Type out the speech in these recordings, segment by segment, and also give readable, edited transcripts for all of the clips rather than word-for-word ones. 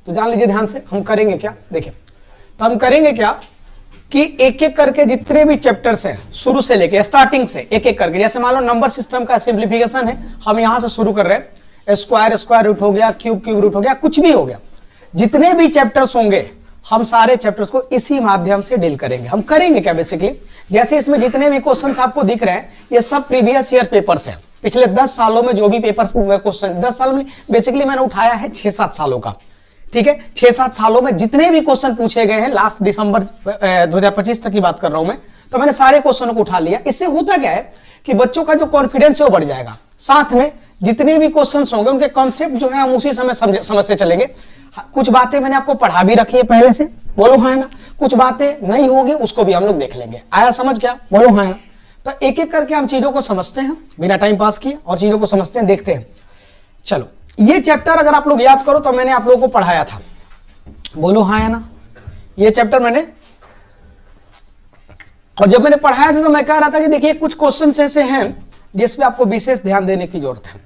तो जान लीजिए ध्यान से हम करेंगे क्या, देखिए तो हम करेंगे क्या कि एक एक करके जितने भी चैप्टर्स हैं शुरू से लेके स्टार्टिंग से एक एक करके, जैसे मान लो नंबर सिस्टम का सिंप्लीफिकेशन है, हम यहां से शुरू कर रहे हैं, स्क्वायर रूट हो गया, क्यूब रूट हो गया, कुछ भी हो गया, जितने भी चैप्टर्स होंगे हम सारे चैप्टर्स को इसी माध्यम से डील करेंगे। हम करेंगे क्या बेसिकली, जैसे इसमें जितने भी क्वेश्चंस आपको दिख रहे हैं ये सब प्रीवियस ईयर पेपर्स हैं, पिछले 10 सालों में जो भी पेपर्स क्वेश्चन, 10 साल में बेसिकली मैंने उठाया है 6-7 सालों का, ठीक है, 6-7 सालों में जितने भी क्वेश्चन पूछे गए हैं, लास्ट दिसंबर 2025 तक की बात कर रहा हूं मैं, तो मैंने सारे क्वेश्चनों को उठा लिया। इससे होता क्या है कि बच्चों का जो कॉन्फिडेंस है वो बढ़ जाएगा, साथ में जितने भी क्वेश्चंस होंगे उनके कॉन्सेप्ट जो है हम उसी समय समझते चलेंगे। कुछ बातें मैंने आपको पढ़ा भी रखी है पहले से, बोलो हाँ है ना, कुछ बातें नहीं होगी उसको भी हम लोग देख लेंगे। आया समझ क्या, बोलो हाँ है ना। तो एक एक करके हम चीजों को समझते हैं बिना टाइम पास किए, और चीजों को समझते हैं, देखते हैं। चलो ये चैप्टर अगर आप लोग याद करो तो मैंने आप लोगों को पढ़ाया था, बोलो हाँ है ना, ये चैप्टर मैंने, और जब मैंने पढ़ाया था तो मैं कह रहा था कि देखिए कुछ क्वेश्चंस ऐसे हैं जिसपे आपको विशेष ध्यान देने की जरूरत है।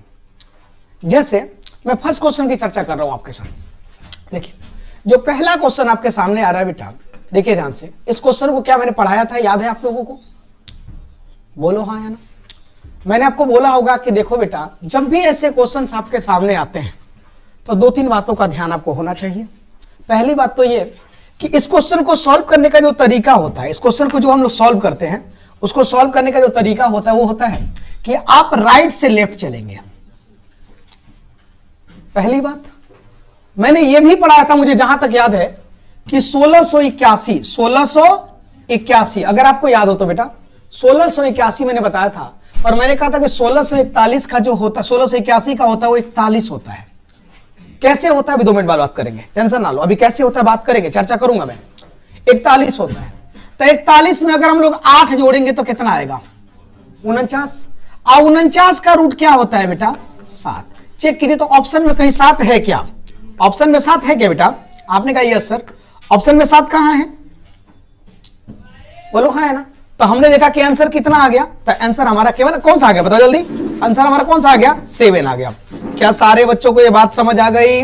जैसे मैं फर्स्ट क्वेश्चन की चर्चा कर रहा हूं आपके साथ। देखिए जो पहला क्वेश्चन आपके सामने आ रहा है बेटा, देखिए ध्यान से, इस क्वेश्चन को क्या मैंने पढ़ाया था, याद है आप लोगों को, बोलो हाँ या ना। मैंने आपको बोला होगा कि देखो बेटा जब भी ऐसे क्वेश्चंस आपके सामने आते हैं तो 2-3 बातों का ध्यान आपको होना चाहिए। पहली बात तो ये कि इस क्वेश्चन को सॉल्व करने का जो तरीका होता है, इस क्वेश्चन को जो हम लोग सॉल्व करते हैं उसको सॉल्व करने का जो तरीका होता है वो होता है कि आप राइट से लेफ्ट चलेंगे। पहली बात मैंने ये भी पढ़ाया था, मुझे जहां तक याद है कि 1681 अगर आपको याद हो तो बेटा 1681 मैंने बताया था, और मैंने कहा था कि 1641 का जो होता है 1681 का होता है वो 41 होता है। कैसे होता है अभी 2 मिनट बाद बात करेंगे, टेंशन ना लो, अभी कैसे होता है बात करेंगे, चर्चा करूंगा मैं। 41 होता है, तो 41 में अगर हम लोग 8 जोड़ेंगे तो कितना आएगा, 49। और 49 का रूट क्या होता है बेटा, 7। चेक कीजिए तो ऑप्शन में कहीं 7 है क्या, ऑप्शन में 7 है क्या बेटा, आपने कहा यस सर, ऑप्शन में 7 कहां है, बोलो हाँ है ना। तो हमने देखा कि आंसर कितना आ गया, तो आंसर हमारा केवल कौन सा आ गया, बताओ जल्दी, आंसर हमारा कौन सा आ गया, 7 आ गया। क्या सारे बच्चों को ये बात समझ आ गई,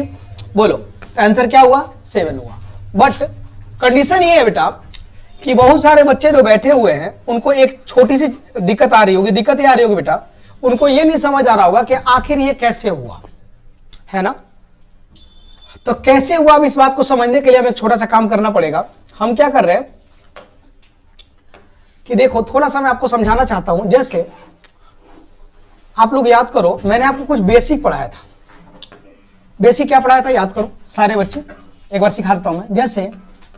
बोलो, तो आंसर क्या हुआ, 7 हुआ। बट कंडीशन ये है बेटा कि बहुत सारे बच्चे जो बैठे हुए हैं उनको एक छोटी सी दिक्कत आ रही होगी, दिक्कत ये आ रही होगी बेटा, उनको ये नहीं समझ आ रहा होगा कि आखिर ये कैसे हुआ, है ना। तो कैसे हुआ, अब इस बात को समझने के लिए हमें एक छोटा सा काम करना पड़ेगा। हम क्या कर रहे हैं कि देखो थोड़ा सा मैं आपको समझाना चाहता हूं। जैसे आप लोग याद करो, मैंने आपको कुछ बेसिक पढ़ाया था। बेसिक क्या पढ़ाया था, याद करो सारे बच्चे, एक बार सिखाता हूं मैं। जैसे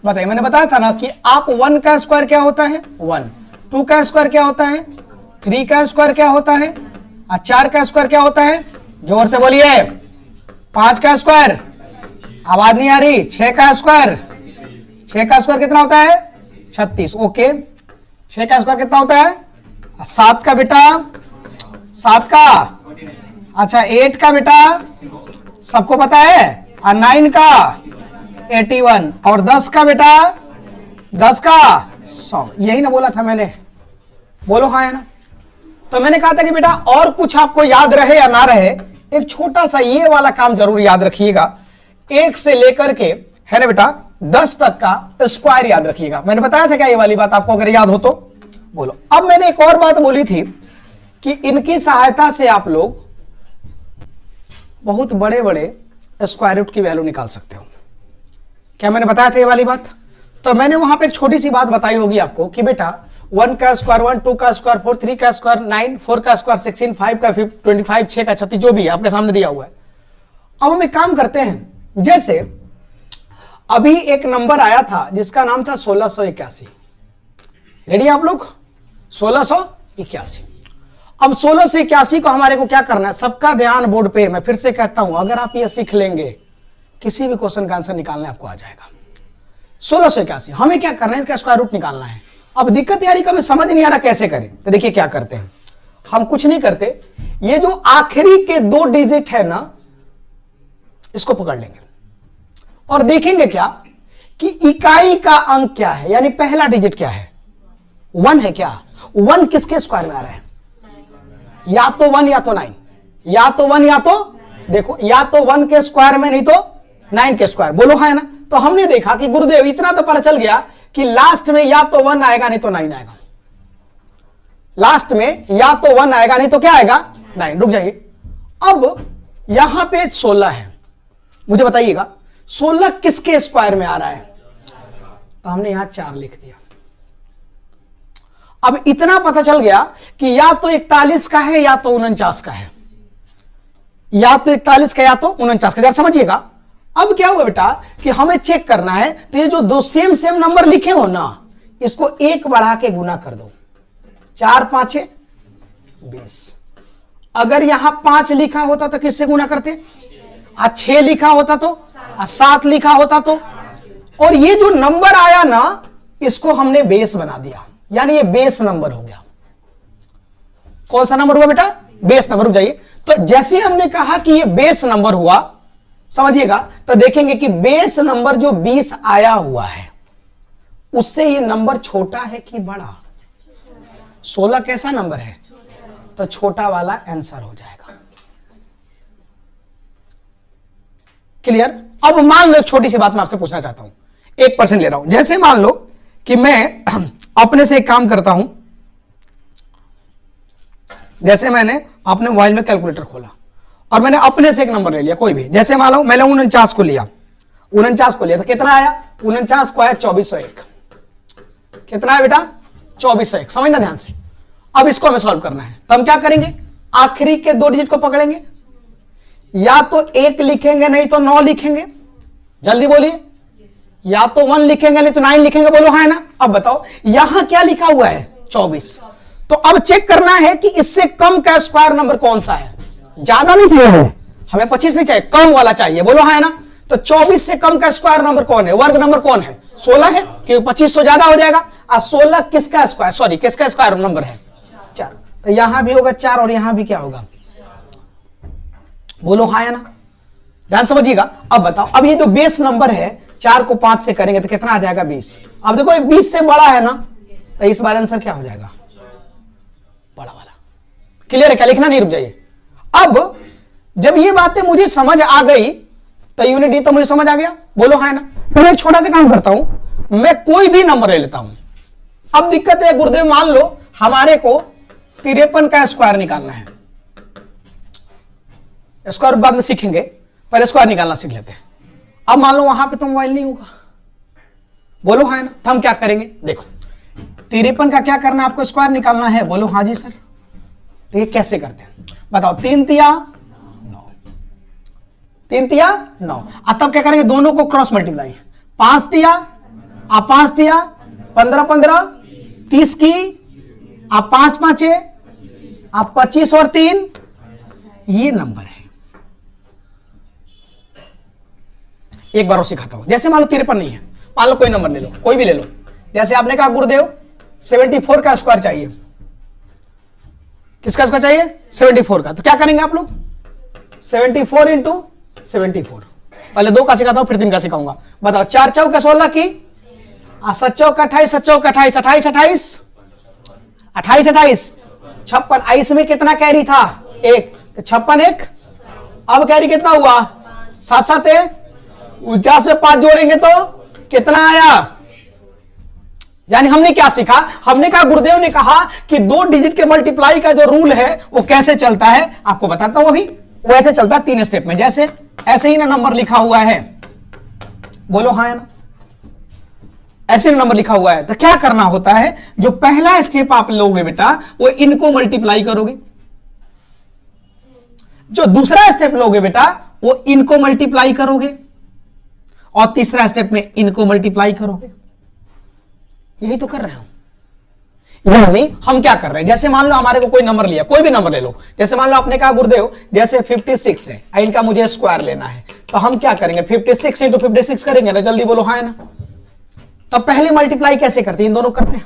बताइए, मैंने बताया था ना कि आप 1 का स्क्वायर क्या होता है 1, 2 का स्क्वायर क्या होता है 3 का स्क्वायर क्या होता है, और 4 का स्क्वायर क्या होता है, जोर से बोलिए, 5 का स्क्वायर, आवाज नहीं आ रही, 6 का स्क्वायर, 6 का स्क्वायर कितना होता है 36, ओके। 6 का स्क्वायर कितना होता है 7 का बेटा, 7 का, अच्छा 8 का बेटा सबको पता है, और 9 का 81, और 10 का बेटा 10 का 100। यही ना बोला था मैंने, बोलो हाँ है ना। तो मैंने कहा था कि बेटा और कुछ आपको याद रहे या ना रहे, एक छोटा सा ये वाला काम जरूर याद रखिएगा, 1 से लेकर के है ना बेटा 10 तक का स्क्वायर याद रखिएगा। मैंने बताया था क्या ये वाली बात आपको, अगर याद हो तो बोलो। अब मैंने एक और बात बोली थी कि इनकी सहायता से आप लोग बहुत बड़े बड़े स्क्वायर रूट की वैल्यू निकाल सकते हो। क्या मैंने बताया था ये वाली बात। तो मैंने वहां पे एक छोटी सी बात बताई होगी आपको कि बेटा 1 का स्क्वायर 1, 2 का स्क्वायर 4, 3 का स्क्वायर 9, 4 का स्क्वायर 16, 5 का 25, 6 का 36, जो भी है आपके सामने दिया हुआ है। अब हम एक काम करते हैं, जैसे अभी एक नंबर आया था जिसका नाम था 1681। रेडी आप लोग, 1681। अब 1681 को हमारे को क्या करना है, सबका ध्यान बोर्ड पे। मैं फिर से कहता हूं, अगर आप ये सीख लेंगे किसी भी क्वेश्चन का आंसर निकालने आपको आ जाएगा। 1681 हमें क्या करना है, इसका स्क्वायर रूट निकालना है। अब दिक्कत यारी का हमें समझ नहीं आ रहा कैसे करें, तो देखिए क्या करते हैं, हम कुछ नहीं करते, ये जो आखिरी के 2 डिजिट है ना इसको पकड़ लेंगे और देखेंगे क्या कि इकाई का अंक क्या है, यानी पहला डिजिट क्या है, 1 है क्या। 1 किसके स्क्वायर में आ रहा है, या तो 1 या तो 9, या तो 1 या तो, देखो या तो 1 के स्क्वायर में, नहीं तो 9 के स्क्वायर, बोलो हाँ है ना। तो हमने देखा कि गुरुदेव इतना तो पता चल गया कि लास्ट में या तो 1 आएगा नहीं तो 9 आएगा, लास्ट में या तो 1 आएगा नहीं तो क्या आएगा 9। रुक जाइए, अब यहां पे 16 है, मुझे बताइएगा 16 किसके स्क्वायर में आ रहा है, तो हमने यहां 4 लिख दिया। अब इतना पता चल गया कि या तो 41 का है या तो 49 का है, या तो 41 का या तो 49 का। जरा समझिएगा, अब क्या हुआ बेटा कि हमें चेक करना है, तो ये जो दो सेम सेम नंबर लिखे हो ना, इसको 1 बढ़ा के गुना कर दो, 4 5 20। अगर यहां 5 लिखा होता तो किससे गुना करते, 6 लिखा होता तो, 7 लिखा होता तो, और ये जो नंबर आया ना इसको हमने बेस बना दिया, यानी ये बेस नंबर हो गया। कौन सा नंबर हुआ बेटा, बेस नंबर। रुक जाइए, तो जैसे हमने कहा कि ये बेस नंबर हुआ, समझिएगा, तो देखेंगे कि बेस नंबर जो 20 आया हुआ है उससे ये नंबर छोटा है कि बड़ा। 16 कैसा नंबर है, तो छोटा वाला आंसर हो जाएगा। क्लियर। अब मान लो एक छोटी सी बात मैं आपसे पूछना चाहता हूं, 1% ले रहा हूं। जैसे मान लो कि मैं अपने से एक काम करता हूं, जैसे मैंने अपने मोबाइल में कैलकुलेटर खोला और मैंने अपने से एक नंबर ले लिया कोई भी, जैसे मान लो मैंने 49 को लिया, 49 को लिया तो कितना आया, 49 को आया 2401। कितना है बेटा, 2401। समझना ध्यान से। अब इसको हमें सॉल्व करना है, तो हम क्या करेंगे, आखिरी के 2 डिजिट को पकड़ेंगे, या तो 1 लिखेंगे नहीं तो 9 लिखेंगे, जल्दी बोलिए, या तो 1 लिखेंगे नहीं तो 9 लिखेंगे, बोलो हाँ है ना। अब बताओ यहां क्या लिखा हुआ है, 24। तो अब चेक करना है कि इससे कम का स्क्वायर नंबर कौन सा है। ज्यादा नहीं चाहिए हमें 25 नहीं चाहिए, कम वाला चाहिए, बोलो हाँ है ना। तो 24 से कम का स्क्वायर नंबर कौन है, वर्ग नंबर कौन है, 16 है, क्योंकि 25 तो ज्यादा हो जाएगा। और 16 किसका स्क्वायर, सॉरी किसका स्क्वायर नंबर है, 4। तो यहां भी होगा 4 और यहां भी क्या होगा, बोलो हाँ है ना। ध्यान समझिएगा। अब बताओ, अब ये जो बेस नंबर है 4 को 5 से करेंगे तो कितना आ जाएगा, 20। अब देखो ये 20 से बड़ा है ना, तो इस बार आंसर क्या हो जाएगा, बड़ा वाला। क्लियर है, क्या लिखना नहीं, रुक जाइए। अब जब ये बातें मुझे समझ आ गई तो यूनिट डी तो मुझे समझ आ गया, बोलो हाँ ना। तो मैं एक छोटा सा काम करता हूं, मैं कोई भी नंबर ले लेता हूं। अब दिक्कत है गुरुदेव, मान लो हमारे को 53 का स्क्वायर निकालना है, स्क्वायर बाद में सीखेंगे, पहले स्क्वायर निकालना सीख लेते हैं। अब मान लो वहां पे तो मोबाइल नहीं होगा, बोलो हाँ ना। तो हम क्या करेंगे, देखो 53 का क्या करना है आपको, स्क्वायर निकालना है, बोलो हाँ जी सर। तो ये कैसे करते हैं बताओ, 3 तिया 9, 3 तिया 9। अब तब क्या करेंगे, दोनों को क्रॉस मल्टीप्लाई, 5 तिया आप 5 तिया 15 15 30 की आप 5 5 आप 25 और 3, ये नंबर है। एक बार और सिखाता हूं, जैसे मान लो 53 नहीं है, मान लो कोई नंबर ले लो, कोई भी ले लो। जैसे आपने कहा गुरुदेव 74 का स्क्वायर चाहिए, किसका स्क्वायर चाहिए, 74 का। तो क्या करेंगे आप लोग, 74 इंटू 74। पहले 2 का सिखाता हूं फिर 3 का सिखाऊंगा। बताओ 4 चौका 16 की, 7 चौका 28, 7 चौका 28, 28 28 28 28 56। इसमें कितना कैरी था, 1, तो 56 1। अब कैरी कितना हुआ, 7 7 49 में 5 जोड़ेंगे तो कितना आया। यानी हमने क्या सीखा, हमने कहा गुरुदेव ने कहा कि 2 डिजिट के मल्टीप्लाई का जो रूल है वो कैसे चलता है, आपको बताता हूं अभी। वो ऐसे चलता है 3 स्टेप में, जैसे ऐसे ही ना नंबर लिखा हुआ है, बोलो हाँ ना, ऐसे नंबर लिखा हुआ है। तो क्या करना होता है, जो पहला स्टेप आप लोगे बेटा वो इनको मल्टीप्लाई करोगे, जो दूसरा स्टेप लोगे बेटा वो इनको मल्टीप्लाई करोगे, और तीसरा स्टेप में इनको मल्टीप्लाई करोगे। यही तो कर रहे हो। यानी हम क्या कर रहे हैं, जैसे मान लो हमारे को कोई नंबर लिया, कोई भी नंबर ले लो, जैसे मान लो आपने कहा गुरुदेव जैसे 56 है, इनका मुझे स्क्वायर लेना है, तो हम क्या करेंगे 56 इंटू 56 करेंगे ना, जल्दी बोलो हाँ है ना। तो पहले मल्टीप्लाई कैसे करते हैं, इन दोनों करते हैं।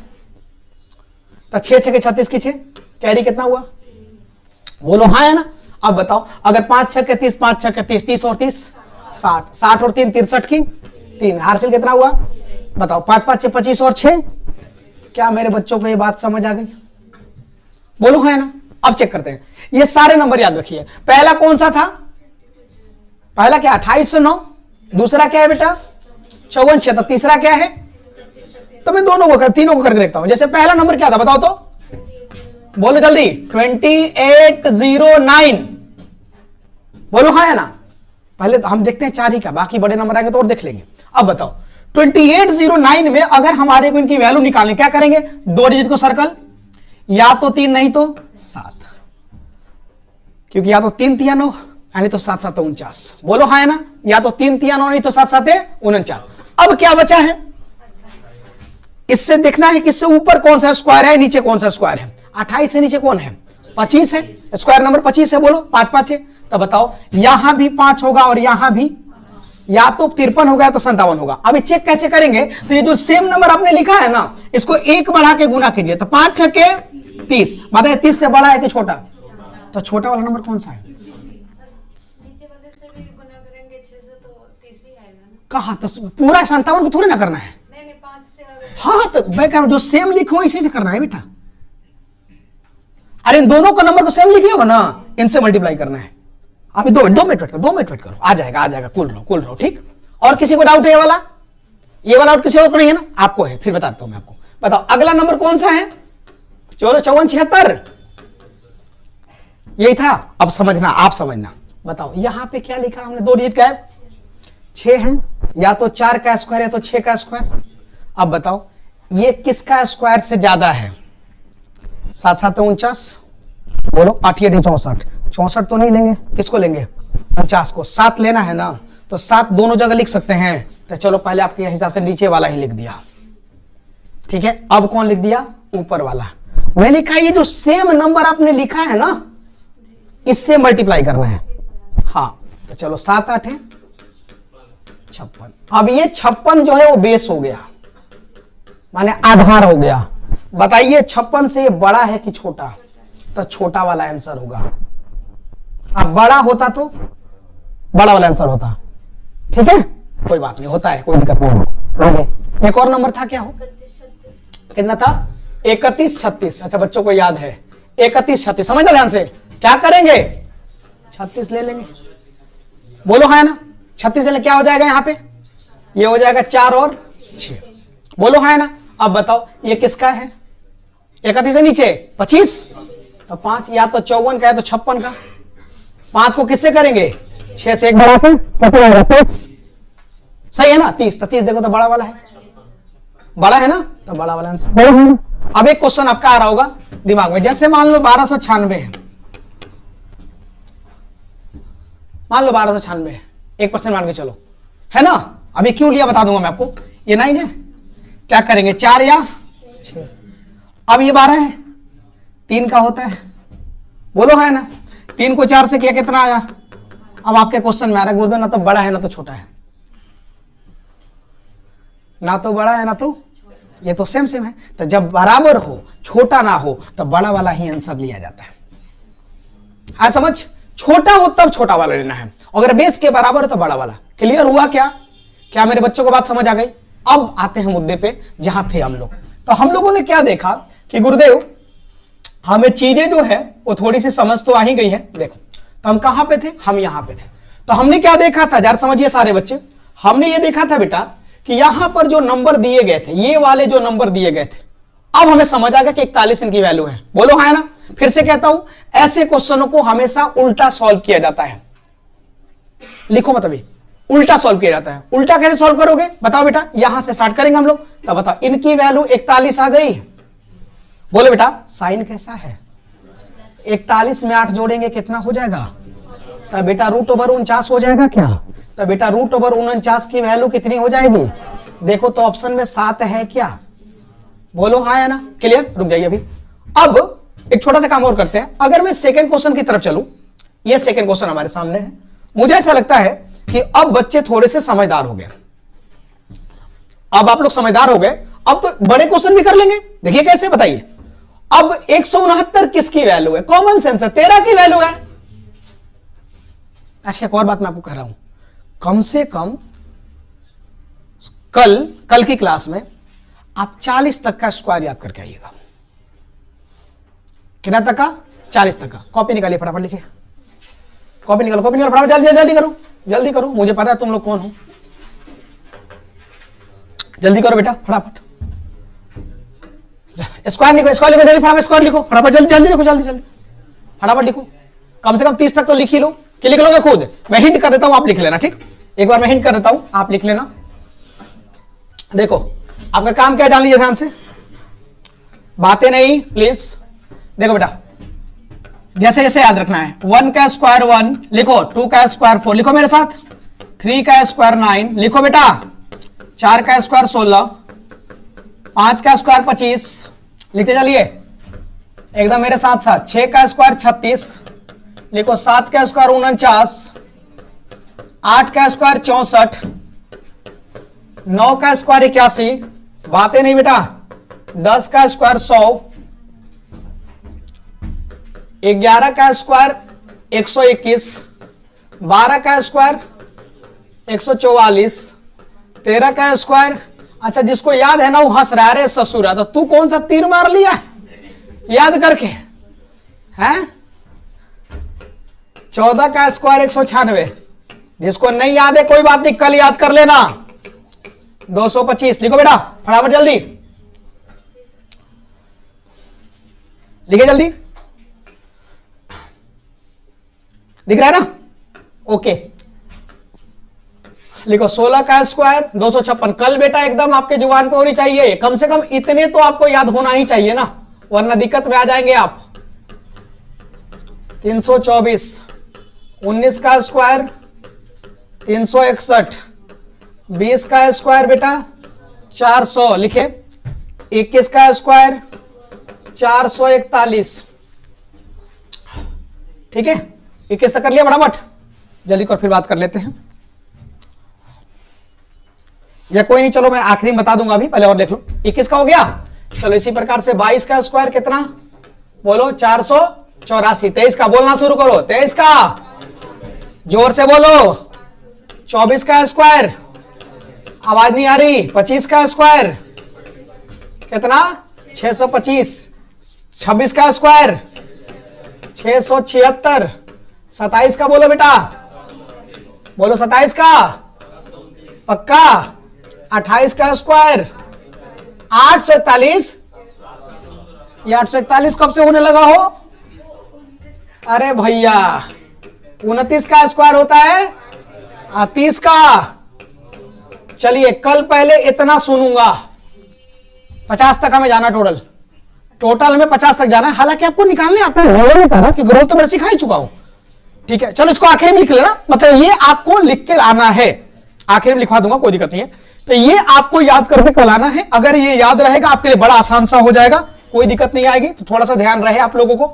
तो 6 6 के 36 की 6, कैरी कितना हुआ, बोलो हाँ है ना। अब बताओ अगर 5 6 के 30, 5 6 के 30, 30 और 30 60, 60 और 3 63 की 3, हासिल कितना हुआ बताओ, 5 5 25 और 6। क्या मेरे बच्चों को ये बात समझ आ गई, बोलो है ना। अब चेक करते हैं, ये सारे नंबर याद रखिए। पहला कौन सा था, पहला क्या 2809, दूसरा क्या है बेटा 54 76, तीसरा क्या है, तो मैं दोनों को तीनों को करके देखता हूं। जैसे पहला नंबर क्या था बताओ तो, बोलो जल्दी, 2809, बोलो हाँ है ना। पहले तो हम देखते हैं 4 ही का, बाकी बड़े नंबर आएंगे तो और देख लेंगे। अब बताओ 2809 में अगर हमारे को इनकी वैल्यू निकालनी, क्या करेंगे, 2 डिजिट को सर्कल, या तो 3 नहीं तो 7, क्योंकि या तो 3 तिया 9 यानी तो 7 7 49, बोलो हाँ है ना, या तो 3 तिया 9 नहीं तो 7 7 49। अब क्या बचा है, इससे देखना है कि इससे ऊपर कौन सा स्क्वायर है, नीचे कौन सा स्क्वायर है। 28 से नीचे कौन है, 25 है, स्क्वायर नंबर 25 है, बोलो 5 5 है। तब बताओ यहां भी 5 होगा और यहां भी, या तो 53 होगा या तो 57 होगा। अभी चेक कैसे करेंगे, तो ये जो सेम नंबर आपने लिखा है ना, इसको 1 बढ़ा के गुना कीजिए, तो 5 छक्के 30, बताइए 30 से बड़ा है कि छोटा, तो छोटा वाला नंबर कौन सा है, कहा, तो पूरा 57 को थोड़ी ना करना है, हाँ तो मैं कह रहा हूं जो सेम लिखो इसी से करना है बेटा। अरे इन दोनों का नंबर को सेम लिखे हो ना, इनसे मल्टीप्लाई करना है। अभी 2 मिनट वेट करो, आ जाएगा, कुल रहो ठीक। और किसी को डाउट है, ये वाला डाउट किसी और को नहीं है ना, आपको है, फिर बताता हूं मैं आपको। बताओ अगला नंबर कौन सा है, चलो 54 76 यही था। अब समझना, आप समझना, बताओ यहां पे क्या लिखा हमने, 2 डिजिट का है, 6 है, या तो 4 का स्क्वायर या तो 6 का स्क्वायर। अब बताओ ये किसका स्क्वायर से ज्यादा है, 7 7 49, बोलो 8 8 64, 64 तो नहीं लेंगे, किसको लेंगे 50 को, 7 लेना है ना, तो 7 दोनों जगह लिख सकते हैं। तो चलो पहले आपके हिसाब से नीचे वाला ही लिख दिया, ठीक है। अब कौन लिख दिया, ऊपर वाला। मैं लिखा ये जो सेम नंबर आपने लिखा है ना, इससे मल्टीप्लाई करना है। हाँ तो चलो 7 8 है 56। अब ये 56 जो है वो बेस हो गया, माने आधार हो गया। बताइए 56 से ये बड़ा है कि छोटा, तो छोटा वाला आंसर होगा। अब बड़ा होता तो बड़ा वाला आंसर होता, ठीक है, कोई बात नहीं, होता है, कोई दिक्कत नहीं। एक और नंबर था, क्या हो, कितना था, 31 36। अच्छा बच्चों को याद है 31 36, समझना ध्यान से, क्या करेंगे 36 ले लेंगे, बोलो हाँ है ना, 36 ले क्या हो जाएगा, यहां पे ये हो जाएगा 4 और 6, बोलो हाँ है ना। अब बताओ ये किसका है, 31 से नीचे 25, तो 5 या तो 54 का या तो 56 का। 5 को किससे करेंगे, 6 से 1 बढ़ा के, सही है ना, 30। तो 30 देखो तो बड़ा वाला है, बड़ा है ना, तो बड़ा वाला आंसर। अब एक क्वेश्चन आपका आ रहा होगा दिमाग में, जैसे मान लो 1296 है, मान लो 1296 है, 1% मान के चलो, है ना। अभी क्यों लिया बता दूंगा मैं आपको, ये 9 है, क्या करेंगे 4 या 6। अब ये 12 है, 3 का होता है, बोलो है ना, 3 को 4 से किया कितना आया। अब आपके क्वेश्चन में आ रहा है गुरुदेव ना तो बड़ा है ना तो छोटा है, ना तो बड़ा है ना तो, ये तो सेम सेम है। तो जब बराबर हो छोटा ना हो तो बड़ा वाला ही आंसर लिया जाता है। आ समझ, छोटा हो तब छोटा वाला लेना है, अगर बेस के बराबर हो तो बड़ा वाला। क्लियर हुआ क्या, क्या मेरे बच्चों को बात समझ आ गई। अब आते हैं मुद्दे पे जहां थे हम लोग। तो हम लोगों ने क्या देखा कि गुरुदेव हमें चीजें जो है वो थोड़ी सी समझ तो आ ही गई है। देखो तो हम कहां पे थे, हम यहां पे थे। तो हमने क्या देखा था, जरा समझिए सारे बच्चे, हमने ये देखा था बेटा कि यहां पर जो नंबर दिए गए थे, ये वाले जो नंबर दिए गए थे, अब हमें समझ आ गया कि 41 इनकी वैल्यू है। बोलो हाँ है ना। फिर से कहता हूं, ऐसे क्वेश्चनों को हमेशा उल्टा सॉल्व किया जाता है। लिखो मत, अभी उल्टा सॉल्व किया जाता है। उल्टा कैसे सॉल्व करोगे बताओ बेटा, यहां से स्टार्ट करेंगे हम लोग। तो बताओ इनकी वैल्यू 41 आ गई, बोलो बेटा साइन कैसा है, 41 में 8 जोड़ेंगे कितना हो जाएगा, तो बेटा √49 हो जाएगा क्या। तो बेटा √49 की वैल्यू कितनी हो जाएगी, देखो तो ऑप्शन में 7 है क्या, बोलो हाँ है ना। क्लियर, रुक जाइए अभी। अब एक छोटा सा काम और करते हैं। अगर मैं सेकंड क्वेश्चन की तरफ चलूं, ये सेकंड क्वेश्चन हमारे सामने है, मुझे ऐसा लगता है कि अब बच्चे थोड़े से समझदार हो गए। अब आप लोग समझदार हो गए, अब तो बड़े क्वेश्चन भी कर लेंगे। देखिए कैसे, बताइए। अब 169 किसकी वैल्यू है, कॉमन सेंस है, 13 की वैल्यू है। अच्छा एक और बात मैं आपको कह रहा हूं, कम से कम कल की क्लास में आप 40 तक का स्क्वायर याद करके आइएगा। कितना तक का, 40 तक का। कॉपी निकालिए फटाफट, लिखिए, कॉपी निकालो फटाफट, जल्दी जल्दी करो, जल्दी करो, मुझे पता है तुम लोग कौन हो। जल्दी करो बेटा फटाफट, स्क्वायर लिखो, स्क्वायर लिखो, जल्दी फटाफट स्क्वायर लिखो, फटाफट जल्दी जल्दी लिखो, जल्दी जल्दी फटाफट लिखो, कम से कम 30 तक तो लिख ही लो। कि लिख लोगे खुद? मैं हिंट कर देता हूं, आप लिख लेना, ठीक? एक बार मैं हिंट कर देता हूं, आप लिख लेना। देखो आपका काम क्या है, जान लीजिए ध्यान से, बातें नहीं प्लीज। देखो बेटा, जैसे जैसे याद रखना है, 1 का स्क्वायर 1 लिखो, 2 का स्क्वायर 4 लिखो मेरे साथ, 3 का स्क्वायर 9 लिखो बेटा, 4 का स्क्वायर 16, 5 का स्क्वायर 25 लिखते चलिए एकदम मेरे साथ साथ, 6 का स्क्वायर 36 लिखो, 7 का स्क्वायर 49, 8 का स्क्वायर 64, 9 का स्क्वायर 81, बातें नहीं बेटा, 10 का स्क्वायर 100, 11 का स्क्वायर 121, 12 का स्क्वायर 144, 13 का स्क्वायर, अच्छा जिसको याद है ना वो हंस रहा है, ससुरा तो तू कौन सा तीर मार लिया याद करके, हैं? 14 का स्क्वायर 196, जिसको नहीं याद है कोई बात नहीं, कल याद कर लेना। 225 लिखो बेटा फटाफट जल्दी लिखे, जल्दी दिख रहा है ना? ओके लिखो, 16 का स्क्वायर 256, कल बेटा एकदम आपके जुबान पे होनी चाहिए, कम से कम इतने तो आपको याद होना ही चाहिए ना, वरना दिक्कत में आ जाएंगे आप। 324, 19 का स्क्वायर 361, 20 का स्क्वायर बेटा 400 लिखे, 21 का स्क्वायर 441, ठीक है? 21 तक कर लिया फटाफट, जल्दी कर फिर बात कर लेते हैं, या कोई नहीं चलो मैं आखिरी में बता दूंगा अभी, पहले और देख लो। 21 का हो गया, चलो इसी प्रकार से 22 का स्क्वायर कितना बोलो, 484, 23 का बोलना शुरू करो, 23 का जोर से बोलो, 24 का स्क्वायर आवाज नहीं आ रही, 25 का स्क्वायर कितना 625, 26 का स्क्वायर 676, 27 का बोलो बेटा, बोलो 27 का पक्का, 28 का स्क्वायर 841, ये 841 कब से होने लगा हो? अरे भैया 29 का स्क्वायर होता है 30 का। चलिए कल पहले इतना सुनूंगा, 50 तक हमें जाना, टोटल में 50 तक जाना है, हालांकि आपको निकालने आता है, नहीं कह रहा कि ग्रोथ तो मैं सिखा ही चुका हूं, ठीक है? चलो इसको आखिर में लिख लेना, मतलब ये आपको लिख के आना है, आखिर में लिखवा दूंगा कोई दिक्कत नहीं है, तो ये आपको याद करके कल आना है, अगर ये याद रहेगा आपके लिए बड़ा आसान सा हो जाएगा, कोई दिक्कत नहीं आएगी, तो थोड़ा सा ध्यान रहे आप लोगों को,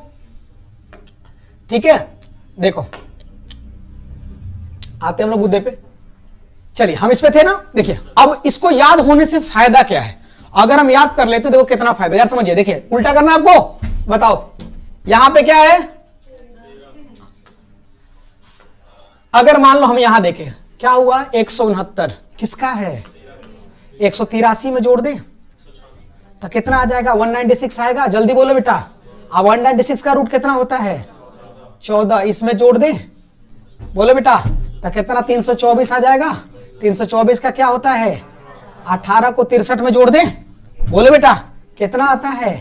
ठीक है? देखो आते हम लोग मुद्दे पे, चलिए हम इस पे थे ना, देखिए अब इसको याद होने से फायदा क्या है, अगर हम याद कर लेते देखो कितना फायदा यार, समझिए, देखिए उल्टा करना आपको, बताओ यहां पे क्या है, अगर मान लो हम यहां देखें क्या हुआ, 169 किसका है, 183 में जोड़ दे तो कितना आ जाएगा, 196 आएगा, जल्दी बोलो बेटा। अब 196 का रूट कितना होता है 14, इसमें जोड़ दे बोलो बेटा, तो कितना 324 आ जाएगा, 324 का क्या होता है 18 को 63 में जोड़ दे बोलो बेटा, कितना आता है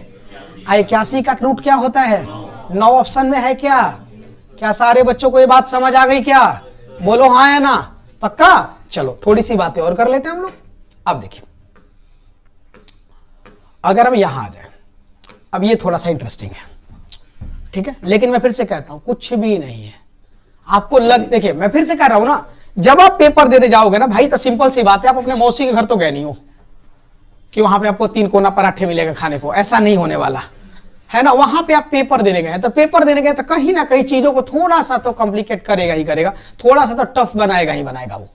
81 का रूट क्या होता है 9 ऑप्शन में है क्या? क्या सारे बच्चों को ये बात समझ आ गई क्या? बोलो हाँ या ना, पक्का? चलो थोड़ी सी बातें और कर लेते हैं हम लोग। अब देखिए अगर हम यहां आ जाए, अब ये थोड़ा सा इंटरेस्टिंग है, ठीक है, लेकिन मैं फिर से कहता हूं कुछ भी नहीं है आपको देखिए मैं फिर से कह रहा हूं ना, जब आप पेपर देने जाओगे ना भाई, तो सिंपल सी बात है, आप अपने मौसी के घर तो गए नहीं हो कि वहां पे आपको 3 कोना पराठे मिलेगा खाने को, ऐसा नहीं होने वाला है ना। वहां पे आप पेपर देने गए, तो पेपर देने गए तो कहीं ना कहीं चीजों को थोड़ा सा तो कॉम्प्लिकेट करेगा ही करेगा, थोड़ा सा तो टफ बनाएगा ही बनाएगा वो,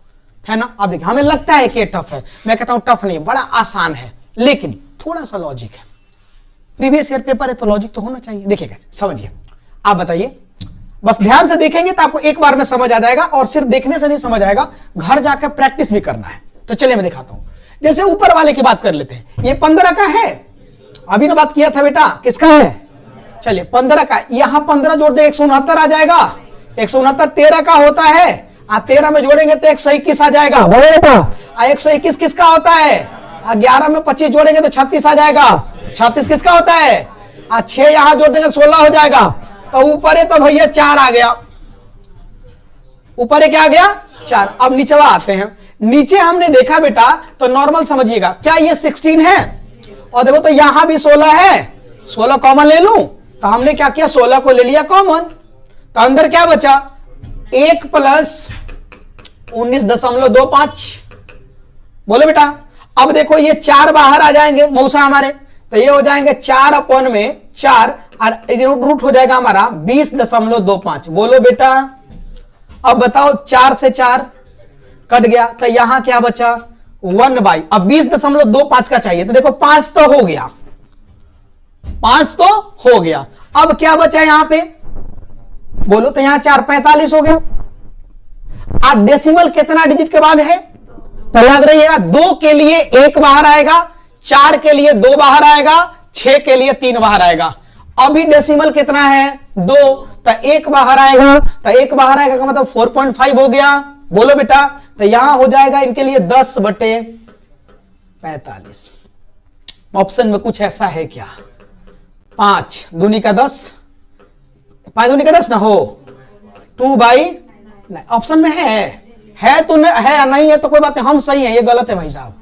है ना। अब देखिए हमें लगता है कि ये टफ है, मैं कहता हूं टफ नहीं, बड़ा आसान है, लेकिन थोड़ा सा लॉजिक है, प्रीवियस ईयर पेपर है तो लॉजिक तो होना चाहिए। देखिए कैसे, समझिए, आप बताइए, बस ध्यान से देखेंगे तो आपको एक बार में समझ आ जाएगा, और सिर्फ देखने से नहीं समझ आएगा, घर जाकर प्रैक्टिस भी करना है। तो चलिए मैं दिखाता हूं, जैसे ऊपर वाले की बात कर लेते हैं, ये 15 का है, अभी ना बात किया था बेटा, किसका है? चलिए 15 का, यहां 15 जोड़ दे 169 आ जाएगा, 169 13 का होता है, 13 में जोड़ेंगे तो 121 आ जाएगा, 121 किसका होता है? 11 में 25 जोड़ेंगे तो 36 आ जाएगा। 36 किसका होता है? 6 यहां जोड़ देंगे 16 हो जाएगा। तो ऊपर है तो भैया 4 आ गया, ऊपर है क्या आ गया? 4। अब नीचवा आते हैं। नीचे हमने देखा बेटा तो नॉर्मल समझिएगा, क्या ये 16 है? और देखो तो यहां भी 16 है, 16 कॉमन ले लूं तो हमने क्या किया? 16 को ले लिया कॉमन, तो अंदर क्या बचा? 1 प्लस 19.25। बोलो बेटा। अब देखो ये 4 बाहर आ जाएंगे मौसा हमारे, तो ये हो जाएंगे 4 अपॉन में 4 और रूट हो जाएगा हमारा 20.25। बोलो बेटा। अब बताओ 4 से 4 कट गया तो यहां क्या बचा? 1/। अब 20.25 का चाहिए तो देखो 5 तो हो गया, 5 तो हो गया। अब क्या बचा यहां पे? बोलो तो यहां 4 45 हो गया। अब डेसिमल कितना डिजिट के बाद है? तो याद रहिएगा 2 के लिए 1 बाहर आएगा, 4 के लिए 2 बाहर आएगा, 6 के लिए 3 बाहर आएगा। अभी डेसिमल कितना है? 2, तो 1 बाहर आएगा, तो 1 बाहर आएगा का मतलब 4.5 हो गया। बोलो बेटा। तो यहां हो जाएगा इनके लिए 10/45। ऑप्शन में कुछ ऐसा है क्या? 5 दूनी का 10, 5 दूनी का 10 ना हो 2/, नहीं ऑप्शन में है तो है, नहीं है तो कोई बात नहीं, हम सही है, ये गलत है भाई साहब।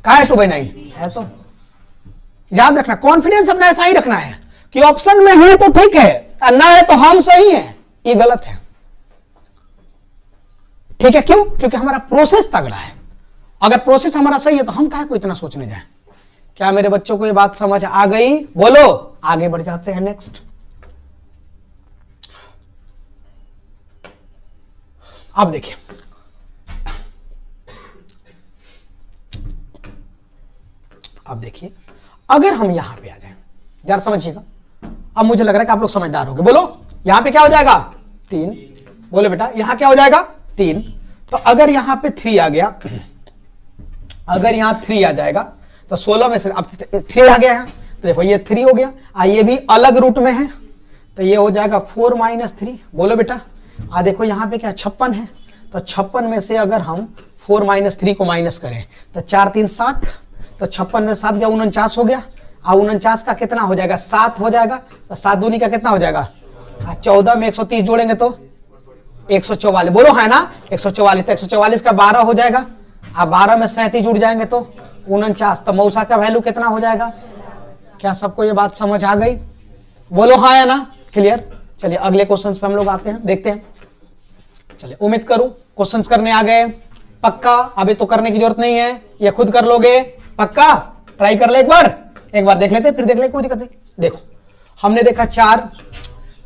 कहा है 2/9 है? तो याद रखना, कॉन्फिडेंस अपना ऐसा ही रखना है कि ऑप्शन में है तो ठीक है, और ना है तो हम सही है, ये गलत है। ठीक है, क्यों? क्योंकि हमारा प्रोसेस तगड़ा है। अगर प्रोसेस हमारा सही है तो हम काहे को इतना सोचने जाए। क्या मेरे बच्चों को ये बात समझ आ गई? बोलो। आगे बढ़ जाते हैं नेक्स्ट। अब देखिए, अब देखिए अगर हम यहां पे आ जाए, यार समझिएगा, अब मुझे लग रहा है कि आप लोग समझदार होंगे। बोलो यहां पे क्या हो जाएगा? 3। बोलो बेटा यहां क्या हो जाएगा? 3। तो अगर यहां पे 3 आ गया, अगर यहां 3 आ जाएगा तो 16 में से अब 3 आ गया है, तो देखो ये 3 हो गया, ये भी अलग रूट में है, तो ये हो जाएगा 4 - 3। बोलो बेटा। देखो यहां पे क्या 56 है, तो 56 में से अगर हम 4 - 3 को माइनस करें तो 4 3 7, तो 56 में 7 गया 49 हो गया। 49 का कितना हो जाएगा? 7 हो जाएगा। तो 7 दूनी का कितना हो जाएगा? 14 में 130 जोड़ेंगे तो 144। बोलो है ना 144, तो 144 का 12 हो जाएगा। 12 में 37 जुड़ जाएंगे तो 49। तो मौसा का वैल्यू कितना हो जाएगा? क्या सबको ये बात समझ आ गई? बोलो हाँ या ना? क्लियर। चलिए अगले क्वेश्चन पे हम लोग आते हैं, देखते हैं। चलिए उम्मीद करूं क्वेश्चंस करने आ गए। पक्का? अभी तो करने की जरूरत नहीं है, ये खुद कर लोगे। पक्का? ट्राई कर ले एक बार देख लेते, फिर देख ले, कोई दिक्कत नहीं। देखो हमने देखा 4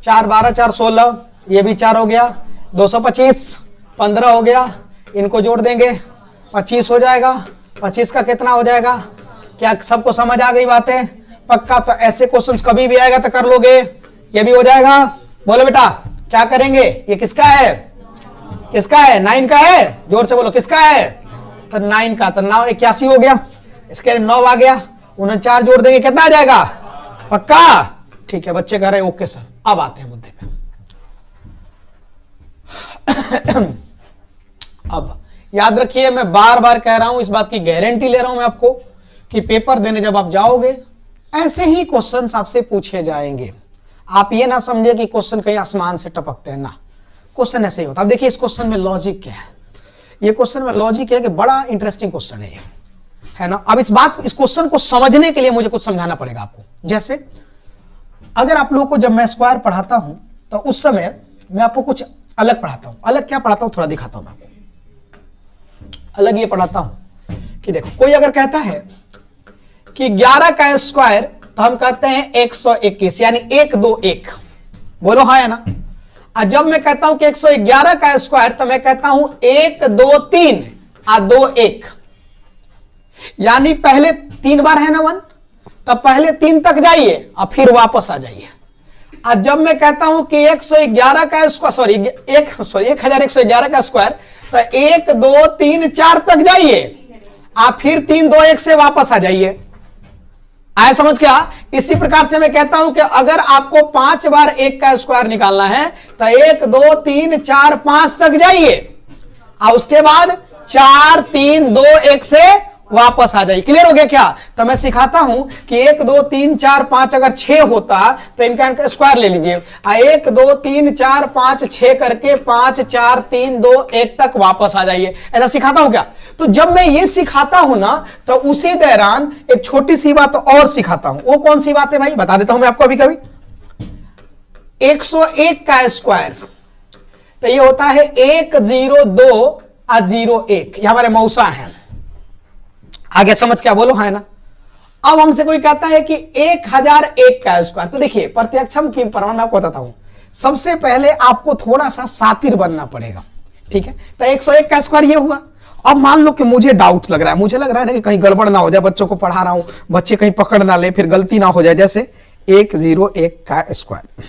4 12 4 16, ये भी 4 हो गया, 225 15 हो गया, इनको जोड़ देंगे 25 हो जाएगा। 25 का कितना हो जाएगा? क्या सबको समझ आ गई बातें? पक्का? तो ऐसे क्वेश्चंस कभी भी आएगा तो कर लोगे, ये भी हो जाएगा। बोलो बेटा क्या करेंगे? ये किसका है? किसका है? 9 का है। जोर से बोलो किसका है? तो 9 का। तो 9 81 हो गया, इसके 9 आ गया, 49 जोड़ देंगे कितना आ जाएगा? पक्का? ठीक है बच्चे कह रहे हैं ओके सर। अब आते हैं मुद्दे पे। अब याद रखिए, मैं बार बार कह रहा हूं, इस बात की गारंटी ले रहा हूं मैं आपको कि पेपर देने जब आप जाओगे ऐसे ही क्वेश्चंस आपसे पूछे जाएंगे। आप ये ना समझे कि क्वेश्चन कहीं आसमान से टपकते हैं, ना, क्वेश्चन ऐसे ही होता है। अब देखिए इस क्वेश्चन में लॉजिक क्या है। ये क्वेश्चन में लॉजिक है कि बड़ा इंटरेस्टिंग क्वेश्चन है ना। अब इस क्वेश्चन को समझने के लिए मुझे कुछ समझाना पड़ेगा आपको। जैसे अगर आप लोगों को जब मैं स्क्वायर पढ़ाता हूं तो उस समय मैं आपको कुछ अलग पढ़ाता हूं। अलग क्या पढ़ाता हूं थोड़ा दिखाता हूं मैं आपको। अलग ये पढ़ाता हूं कि देखो कोई अगर कहता है कि 11 का स्क्वायर, तो हम कहते हैं 121, यानी 1 2 1। बोलो हाँ या ना? जब मैं कहता हूं कि 111 का स्क्वायर, तो मैं कहता हूं 1 2 3 2 1, यानी पहले 3 बार है ना 1, तब पहले 3 तक जाइए और फिर वापस आ जाइए। आज जब मैं कहता हूं कि 111 का स्क्वायर, 1111 का स्क्वायर, तो 1 2 3 4 तक जाइए, आप फिर 3 2 1 से वापस आ जाइए। आया समझ क्या? इसी प्रकार से मैं कहता हूं कि अगर आपको 5 बार 1 का स्क्वायर निकालना है तो 1 2 3 4 5 तक जाइए और उसके बाद 4 3 2 1 से वापस आ जाइए। क्लियर हो गया क्या? तो मैं सिखाता हूं कि 1 2 3 4 5 अगर 6 होता तो इनका स्क्वायर ले लीजिए। 1 2 3 4 5 6 करके 5 4 3 2 1 तक वापस आ जाइए। ऐसा सिखाता हूं क्या? तो जब मैं ये सिखाता हूं ना तो उसी दौरान एक छोटी सी बात और सिखाता हूं। वो कौन सी बात है भाई? बता देता हूं मैं आपको अभी। कभी 101 का स्क्वायर तो ये होता है 102 और 01। ये हमारे मौसा हैं। आगे समझ क्या? बोलो है ना। अब हमसे कोई कहता है कि 1001 का स्क्वायर। तो देखिए प्रत्यक्षम की प्रमाण मैं आपको बताता हूं। सबसे पहले आपको थोड़ा सा शातिर बनना पड़ेगा, ठीक है? तो 101 का स्क्वायर ये हुआ। अब मान लो कि मुझे डाउट लग रहा है, मुझे लग रहा है कि कहीं गड़बड़ ना हो जाए, बच्चों को पढ़ा रहा हूं, बच्चे कहीं पकड़ ना ले, फिर गलती ना हो जाए। जैसे 101 का स्क्वायर,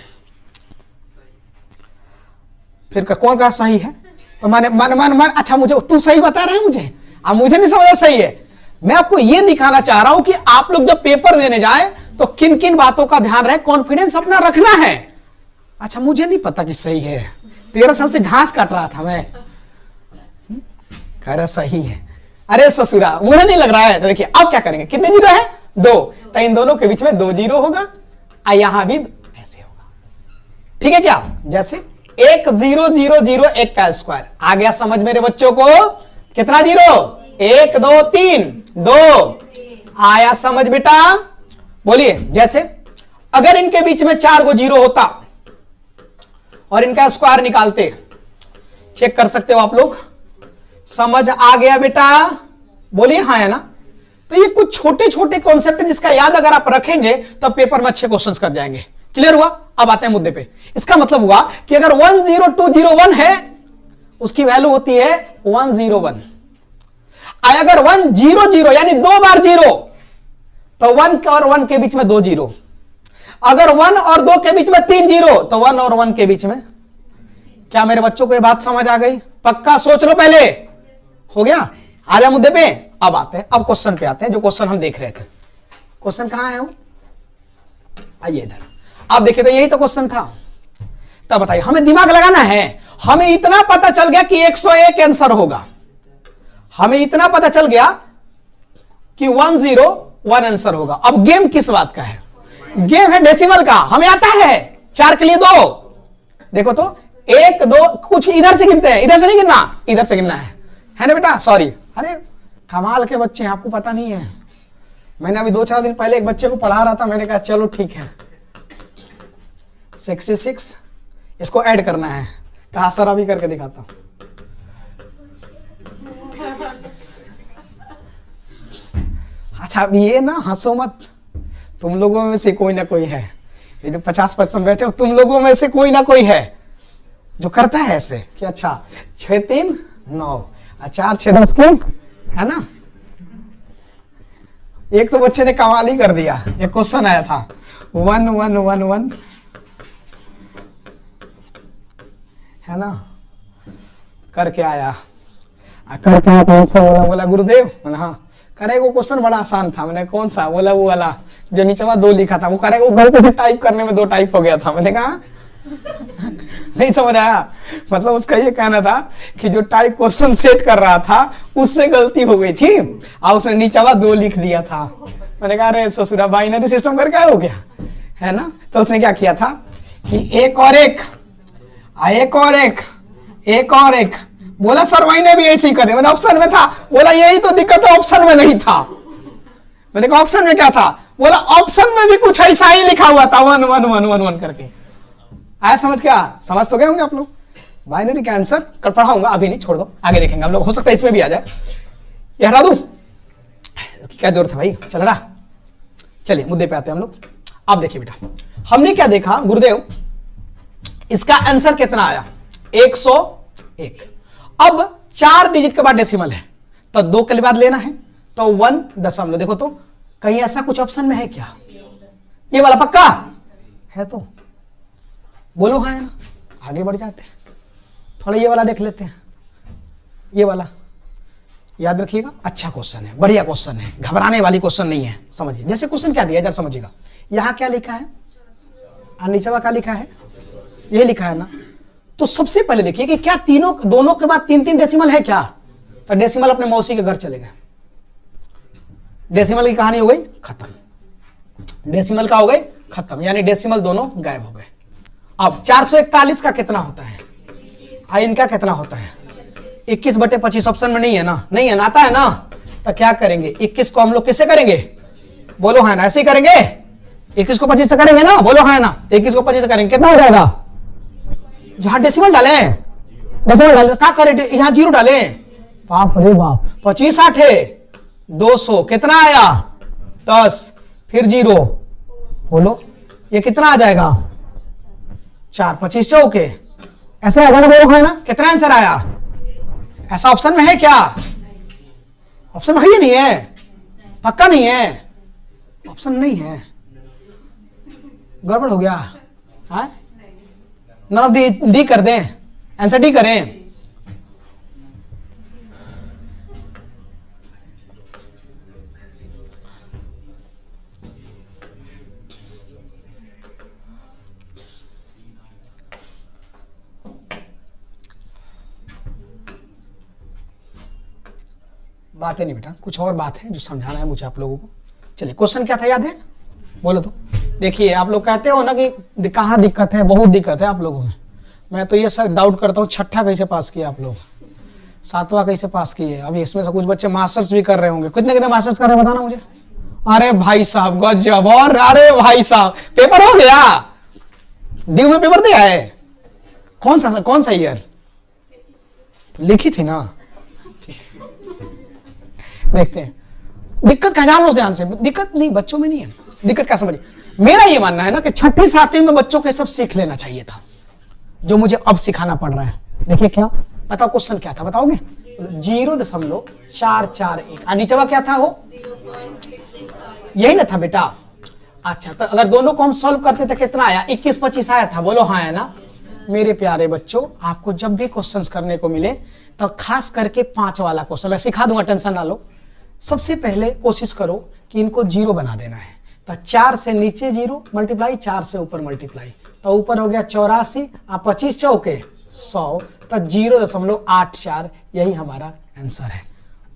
फिर कौन का सही है? तो मान अच्छा मुझे तू सही बता रहा है मुझे, अब मुझे नहीं समझा सही है। मैं आपको यह दिखाना चाह रहा हूं कि आप लोग जब पेपर देने जाए तो किन किन बातों का ध्यान रहे, कॉन्फिडेंस अपना रखना है। अच्छा मुझे नहीं पता कि सही है, 13 साल से घास काट रहा था मैं, कह रहा सही है। अरे ससुरा मुझे नहीं लग रहा है। तो देखिए अब क्या करेंगे, कितने जीरो है? 2। तो इन दोनों के बीच में 2 जीरो होगा और यहां भी ऐसे होगा, ठीक है क्या? जैसे 10001 का स्क्वायर आ गया समझ मेरे बच्चों को? कितना जीरो? 1 2 3 2 आया समझ बेटा? बोलिए। जैसे अगर इनके बीच में 4 गो जीरो होता और इनका स्क्वायर निकालते, चेक कर सकते हो आप लोग। समझ आ गया बेटा? बोलिए हाँ है ना। तो ये कुछ छोटे छोटे कॉन्सेप्ट है जिसका याद अगर आप रखेंगे तो पेपर में अच्छे क्वेश्चंस कर जाएंगे। क्लियर हुआ? अब आते हैं मुद्दे पे। इसका मतलब हुआ कि अगर 10201 है उसकी वैल्यू होती है 101। अगर 100 यानी 2 बार जीरो तो 1 और 1 के बीच में 2 जीरो। अगर 1 और 2 के बीच में 3 जीरो तो 1 और 1 के बीच में। क्या मेरे बच्चों को ये बात समझ आ गई? पक्का सोच लो पहले। हो गया? आजा मुद्दे पे। अब आते हैं, अब क्वेश्चन पे आते हैं, जो क्वेश्चन हम देख रहे थे। क्वेश्चन कहां है वो? आइए इधर। आप देखे तो यही तो क्वेश्चन था। तब बताइए, हमें दिमाग लगाना है। हमें इतना पता चल गया कि 101 आंसर होगा। हमें इतना पता चल गया कि 101 आंसर होगा। अब गेम किस बात का है? गेम है डेसिमल का। हमें आता है 4 के लिए 2। देखो तो 1 2 कुछ इधर से गिनते हैं, इधर से नहीं गिनना, इधर से गिनना है ना बेटा? सॉरी। अरे कमाल के बच्चे हैं, आपको पता नहीं है। मैंने अभी 2-4 दिन पहले एक बच्चे को पढ़ा रहा था, मैंने कहा चलो ठीक है 66 इसको ऐड करना है। कहा सर अभी करके दिखाता हूं। अच्छा अब ये ना हंसो मत, तुम लोगों में से कोई ना कोई है, ये जो 50-55 बैठे हो तुम लोगों में से कोई ना कोई है जो करता है ऐसे कि अच्छा 6 3 9 4 6 10 के, है ना? एक तो बच्चे ने कमाल ही कर दिया। एक क्वेश्चन आया था 1 1 1 1, है ना? करके आया, करके आया कौन सा बोला गुरुदेव? मैंने हाँ। करे वो क्वेश्चन बड़ा आसान था। मैंने कौन सा? बोला वो वाला जो नीचे 2 लिखा था। वो करे वो गलती से टाइप करने में 2 टाइप हो गया था। मैंने कहा नहीं समझ आया। मतलब उसका ये कहना था कि जो टाइप क्वेश्चन सेट कर रहा था उससे गलती हो गई थी और उसने नीचे 2 लिख दिया था। मैंने कहा अरे ससुरा बाइनरी सिस्टम करके हो गया, है ना? तो उसने क्या किया था कि एक और एक बोला सर मैंने भी ऐसे ही कर दिया। मैंने ऑप्शन में था, बोला यही तो दिक्कत है, ऑप्शन में नहीं था। मैंने कहा ऑप्शन में क्या था? बोला ऑप्शन में भी कुछ ऐसा ही लिखा हुआ था 1 1 1 1 1 करके। आया समझ? क्या समझ तो गए होंगे आप लोग? बाइनरी का आंसर कल पढ़ाऊंगा, अभी नहीं, छोड़ दो, आगे देखेंगे हम लोग। हो सकता है इसमें भी आ जाए। ये हटा दूं? क्या जरूरत है भाई? चल रहा। चलिए मुद्दे पे आते हैं हम लोग। आप देखिए बेटा, हमने क्या देखा गुरुदेव? इसका आंसर कितना आया? 101। अब 4 डिजिट के बाद डेसिमल है तो 2 के बाद लेना है तो 1 दशमलव। देखो तो कहीं ऐसा कुछ ऑप्शन में है क्या? ये वाला पक्का है तो बोलो हाँ, है ना? आगे बढ़ जाते हैं, थोड़ा ये वाला देख लेते हैं। ये वाला याद रखिएगा, अच्छा क्वेश्चन है, बढ़िया क्वेश्चन है, घबराने वाली क्वेश्चन नहीं है। समझिए जैसे क्वेश्चन क्या दिया, जरा समझिएगा। यहां क्या लिखा है और नीचे क्या लिखा है? यही लिखा है ना? तो सबसे पहले देखिए कि क्या दोनों के बाद 3-3 डेसिमल है क्या? तो डेसिमल अपने मौसी के घर चले गए। डेसिमल की कहानी हो गई खत्म, डेसिमल का हो गई खत्म, यानी डेसिमल दोनों गायब हो गए। अब 441 का कितना होता है, इनका कितना होता है, 21/25 ऑप्शन में नहीं है ना, नहीं है ना, आता है ना, तो क्या करेंगे, 21 को हम लोग किससे करेंगे, बोलो हाँ ना, ऐसे ही करेंगे, 21 को 25 से करेंगे ना, बोलो हाँ ना, 21 को 25 से करेंगे, कितना हो जाएगा, यहां डेसिमल डाले, डेसिमल डाले, क्या करें, यहां 0 डाले, बाप रे बाप, 25 8 है 200, कितना आया 10, फिर 0, बोलो ये कितना आ जाएगा 4 25 चौके, ऐसे आएगा ना, बोलो है ना, कितना आंसर आया, ऐसा ऑप्शन में है क्या, ऑप्शन में है ही नहीं है, पक्का नहीं है, ऑप्शन नहीं है, गड़बड़ हो गया है, नॉट डी कर दें, आंसर डी करें, बात है नहीं बेटा, कुछ और बात है जो समझाना है मुझे आप लोगों को। चलिए क्वेश्चन क्या था याद है, बोलो तो। देखिए आप लोग कहते हो ना कि कहाँ दिक्कत है, बहुत दिक्कत है आप लोगों में, मैं तो ये सब डाउट करता हूँ, छठा कैसे पास किया आप लोग, 7वां कैसे पास किए, अभी इसमें से कुछ बच्चे मास्टर्स भी कर रहे होंगे, कितने कितने मास्टर्स कर रहे हैं बताना मुझे, अरे भाई साहब गजब, और अरे भाई साहब पेपर हो गया, ड्यू में पेपर दिया है, कौन सा ईयर, लिखी थी ना, देखते हैं दिक्कत का जान लो ध्यान से, दिक्कत नहीं बच्चों में नहीं है, दिक्कत क्या समझिए, मेरा ये मानना है ना कि 6ठी 7वीं में बच्चों को सब सीख लेना चाहिए था, जो मुझे अब सिखाना पड़ रहा है। देखिए क्या बताओ, क्वेश्चन क्या था बताओगे, 0.441, नीचे क्या था वो, यही ना था बेटा, अच्छा तो अगर दोनों को हम सॉल्व करते थे कितना आया, 21-25 आया था, बोलो हाँ है ना। मेरे प्यारे बच्चों आपको जब भी क्वेश्चंस करने को मिले तो खास करके 5 वाला क्वेश्चन मैं सिखा दूंगा, टेंशन ना लो। सबसे पहले कोशिश करो कि इनको 0 बना देना है, तो 4 से नीचे 0 मल्टीप्लाई, 4 से ऊपर मल्टीप्लाई, तो ऊपर हो गया 84 और 25 चौके 100, तो 0.84, यही हमारा आंसर है।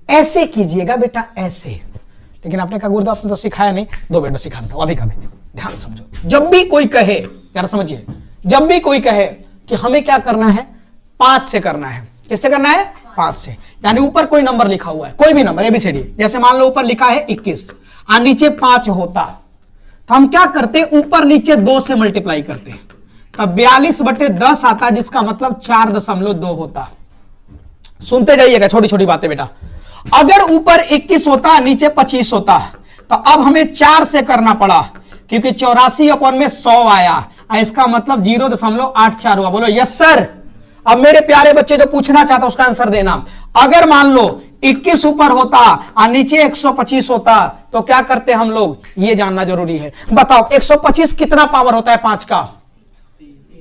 ऐसे कीजिएगा बेटा ऐसे, लेकिन आपने कहा गुरुदेव आपने तो सिखाया नहीं, 2 मिनट में सिखा देता हूं, अभी कभी ध्यान समझो। जब भी कोई कहे, यार समझिए, जब भी कोई कहे कि हमें क्या करना है 5 से करना है, किससे करना है 5 से, यानी ऊपर कोई नंबर लिखा हुआ है, कोई भी नंबर ABCD, जैसे मान लो ऊपर लिखा है 21 और नीचे 5 होता, तो हम क्या करते, ऊपर नीचे 2 से मल्टीप्लाई करते, तब 42/10 आता, जिसका मतलब 4.2 होता। सुनते जाइएगा छोटी छोटी बातें बेटा, अगर ऊपर 21 होता नीचे 25 होता, तो अब हमें 4 से करना पड़ा, क्योंकि 84/100 आया, इसका मतलब 0.84 हुआ। बोलो यस सर। अब मेरे प्यारे बच्चे जो पूछना चाहता उसका आंसर देना, अगर मान लो 21 ऊपर होता और नीचे 125 होता तो क्या करते हम लोग, ये जानना जरूरी है। बताओ 125 कितना पावर होता है, 5 का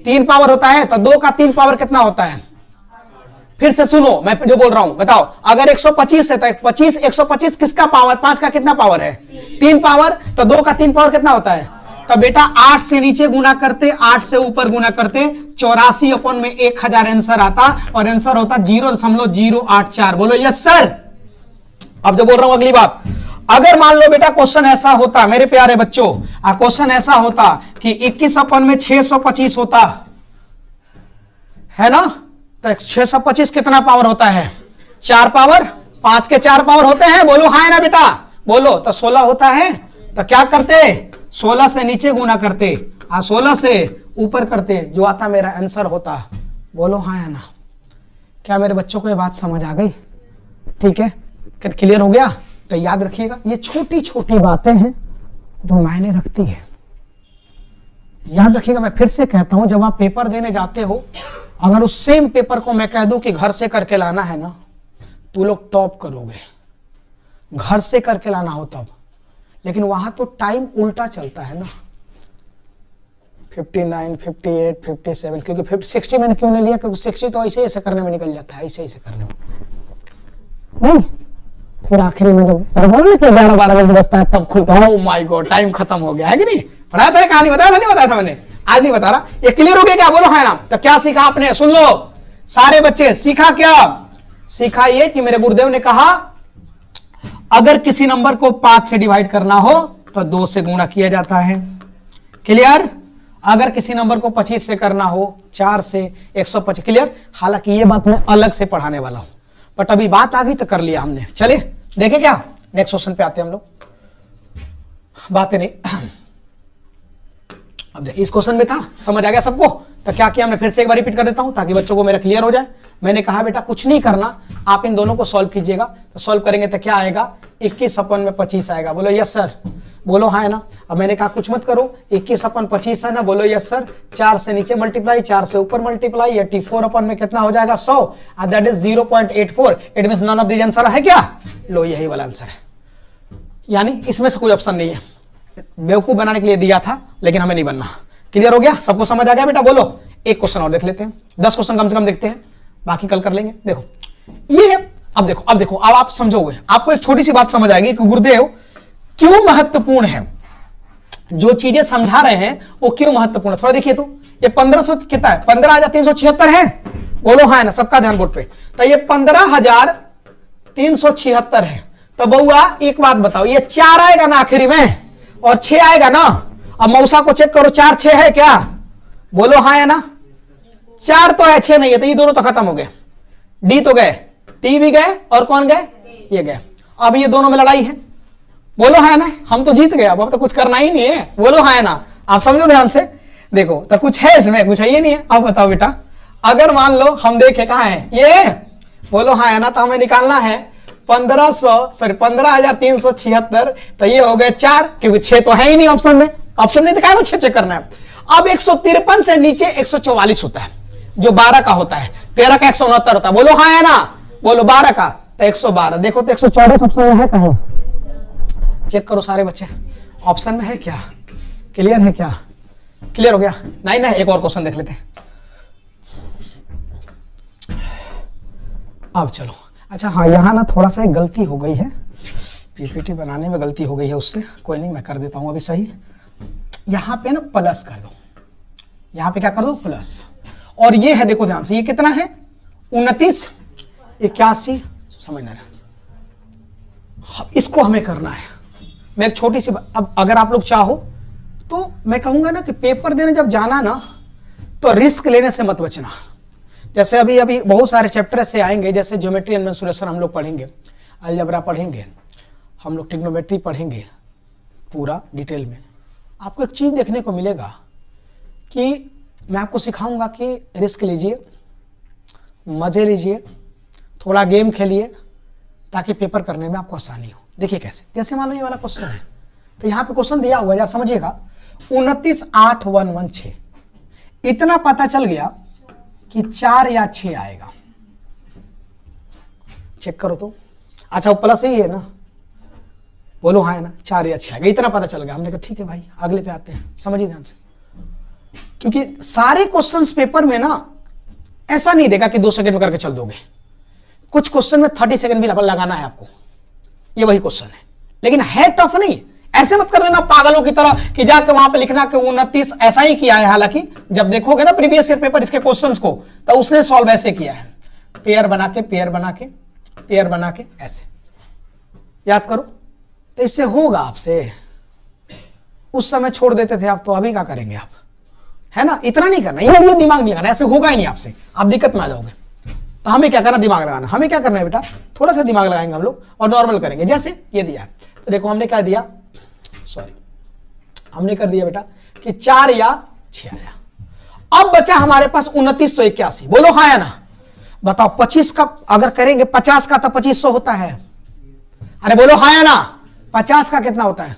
3 पावर होता है, तो 2 का 3 पावर कितना होता है, फिर से सुनो मैं जो बोल रहा हूं, बताओ अगर 125 है तो 125 किसका पावर, 5 का कितना पावर है, 3 पावर, तो 2 का 3 पावर कितना होता है, तो बेटा 8 से नीचे गुना करते, 8 से ऊपर गुना करते, 84/1000 आंसर आता, और आंसर होता 0.084। बोलो यस सर। अब जो बोल रहा हूं अगली बात, अगर मान लो बेटा क्वेश्चन ऐसा होता मेरे प्यारे बच्चों, क्वेश्चन ऐसा होता कि 21/625 होता है ना, तो 625 कितना पावर होता है, 4 पावर, 5 के 4 पावर होते हैं, बोलो हाँ है ना बेटा, बोलो, तो 16 होता है, तो क्या करते 16 से नीचे गुना करते और 16 से ऊपर करते, जो आता मेरा आंसर होता। बोलो हाँ है ना। क्या मेरे बच्चों को ये बात समझ आ गई, ठीक है, क्लियर हो गया। तो याद रखिएगा ये छोटी छोटी बातें हैं जो मायने रखती है, याद रखिएगा। मैं फिर से कहता हूं, जब आप पेपर देने जाते हो, अगर उस सेम पेपर को मैं कह दूं कि घर से करके लाना है ना, तो लोग टॉप करोगे, घर से करके लाना हो तब, लेकिन वहां तो टाइम उल्टा चलता है ना, 59, 58, 57, क्योंकि 60 मैंने क्यों नहीं लिया, क्योंकि 60 तो ऐसे ऐसे करने में निकल जाता है, ऐसे ऐसे करने में नहीं, फिर आखिरी में जब 11-12 बजे बजता है तब खुलता है, ओह माय गॉड टाइम खत्म हो गया है कि नहीं। पढ़ाया था कहानी, बताया था नहीं बताया था मैंने, आज नहीं बता रहा। ये क्लियर हो गया क्या, बोलो है ना। तो क्या सीखा आपने, सुन लो सारे बच्चे, सीखा क्या, सीखा ये कि मेरे गुरुदेव ने कहा अगर किसी नंबर को 5 से डिवाइड करना हो तो 2 से गुणा किया जाता है। क्लियर? अगर किसी नंबर को 25 से करना हो 4 से 125। क्लियर? हालांकि ये बात मैं अलग से पढ़ाने वाला हूं, बट अभी बात आ गई तो कर लिया हमने। चलिए देखे क्या, नेक्स्ट क्वेश्चन पे आते हैं हम लोग। बातें नहीं, अब देखिए इस क्वेश्चन में था, समझ आ गया सबको? तो क्या किया हमने, फिर से एक बार रिपीट कर देता हूं ताकि बच्चों को मेरा क्लियर हो जाए। मैंने कहा बेटा कुछ नहीं करना, आप इन दोनों को सॉल्व कीजिएगा। तो सॉल्व करेंगे तो क्या आएगा, 21/25 आएगा। बोलो यस सर, बोलो हाँ है ना। अब मैंने कहा कुछ मत करो, 21/25 है ना, बोलो यस सर। 4 से नीचे मल्टीप्लाई, 4 से ऊपर मल्टीप्लाई, 84 में कितना हो जाएगा 100, that is 0.84। It means none of this answer है क्या? लो यही वाला आंसर है, यानी इसमें से कोई ऑप्शन नहीं है। बेवकूफ बनाने के लिए दिया था, लेकिन हमें नहीं बनना। क्लियर हो गया? सबको समझ आ गया बेटा? बोलो एक क्वेश्चन और देख लेते हैं, 10 क्वेश्चन कम से कम देखते हैं, बाकी कल कर लेंगे। देखो ये है, अब देखो अब आप समझोगे, आपको एक छोटी सी बात समझ आएगी कि गुरुदेव क्यों महत्वपूर्ण है, जो चीजें समझा रहे हैं वो क्यों महत्वपूर्ण है। थोड़ा देखिए तो, ये 1500 कितना है, 15,376 है। बोलो हाँ है ना, सबका ध्यान बोर्ड पे। तो ये 15,376 है। तो बउआ एक बात बताओ, ये 4 आएगा ना आखिरी में और 6 आएगा ना। अब मौसा को चेक करो, 4 6 है क्या? बोलो हाँ है ना। 4 तो है, 6 नहीं है, तो ये दोनों तो खत्म हो गए। डी तो गए, टी भी गए, और कौन गए? ये गए। अब ये दोनों में लड़ाई है। बोलो हाँ है ना, हम तो जीत गए, अब तो कुछ करना ही नहीं है। बोलो हाँ है ना, आप समझो ध्यान से। देखो तो कुछ है इसमें, कुछ है ये नहीं है। अब बताओ बेटा, अगर मान लो हम देखे कहाँ है ये, बोलो हाँ है ना, तो हमें निकालना है 15,376। तो ये हो गए 4, क्योंकि 6 तो है ही नहीं ऑप्शन में। ऑप्शन नहीं दिखाया, 6 चेक करना है। अब 153 से नीचे 144 होता है, जो 12 का होता है। 13 का 169 होता है। बोलो हाँ है ना, बोलो 12 का तो 112। देखो तो 114 ऑप्शन में है कहीं? चेक करो सारे बच्चे, ऑप्शन में है क्या? क्लियर है क्या? क्लियर हो गया? नहीं, एक और क्वेश्चन देख लेते हैं। अब चलो, अच्छा हाँ, यहाँ ना थोड़ा सा एक गलती हो गई है, पीपीटी बनाने में गलती हो गई है, उससे कोई नहीं, मैं कर देता हूँ अभी सही। यहाँ पे ना प्लस कर दो, यहाँ पे क्या कर दो, प्लस। और ये है, देखो ध्यान से, ये कितना है 2981, समझना ध्यान से। इसको हमें करना है। मैं एक छोटी सी, अब अगर आप लोग चाहो तो मैं कहूंगा ना कि पेपर देने जब जाना ना, तो रिस्क लेने से मत बचना। जैसे अभी बहुत सारे चैप्टर से आएंगे, जैसे ज्योमेट्री एंड मेंसुरेशन हम लोग पढ़ेंगे, अलजेब्रा पढ़ेंगे, हम लोग ट्रिग्नोमेट्री पढ़ेंगे पूरा डिटेल में। आपको एक चीज़ देखने को मिलेगा कि मैं आपको सिखाऊंगा कि रिस्क लीजिए, मज़े लीजिए, थोड़ा गेम खेलिए, ताकि पेपर करने में आपको आसानी हो। देखिए कैसे, जैसे मान लो ये वाला क्वेश्चन है, तो यहाँ पे क्वेश्चन दिया हुआ है, यार समझिएगा, 29,816। इतना पता चल गया कि 4 या 6 आएगा। चेक करो तो, अच्छा वो प्लस ही है ना, बोलो हाँ है ना, 4 या 6 आएगा, इतना पता चल गया। हमने कहा ठीक है भाई, अगले पे आते हैं, समझिए ध्यान से। क्योंकि सारे क्वेश्चंस पेपर में ना ऐसा नहीं देगा कि 2 सेकंड में करके चल दोगे। कुछ क्वेश्चन में 30 सेकंड भी लगाना है आपको, ये वही क्वेश्चन है, लेकिन है टफ नहीं। ऐसे मत कर देना पागलों की तरह कि जाके वहां पे लिखना कि 29 ऐसा ही किया है। हालांकि जब देखोगे ना प्रीवियस ईयर पेपर इसके क्वेश्चंस को, तो उसने सॉल्व ऐसे किया है, पेयर बना के पेयर बना के पेयर बना के, ऐसे याद करो। तो इससे होगा आपसे, उस समय छोड़ देते थे आप, तो अभी क्या करेंगे आप, है ना। इतना नहीं करना, ये दिमाग नहीं लगाना, ऐसे होगा ही नहीं आपसे, आप दिक्कत में आ जाओगे। तो हमें क्या करना, दिमाग लगाना। हमें क्या करना है बेटा, थोड़ा सा दिमाग लगाएंगे हम लोग और नॉर्मल करेंगे। जैसे ये दिया, तो देखो हमने क्या दिया, सॉरी हमने कर दिया बेटा कि 4 या 6 आया। अब बचा हमारे पास 2981। बोलो हाँ या ना, बताओ 25 का अगर करेंगे, 50 का तो 2500 होता है। अरे बोलो हाँ या ना, 50 का कितना होता है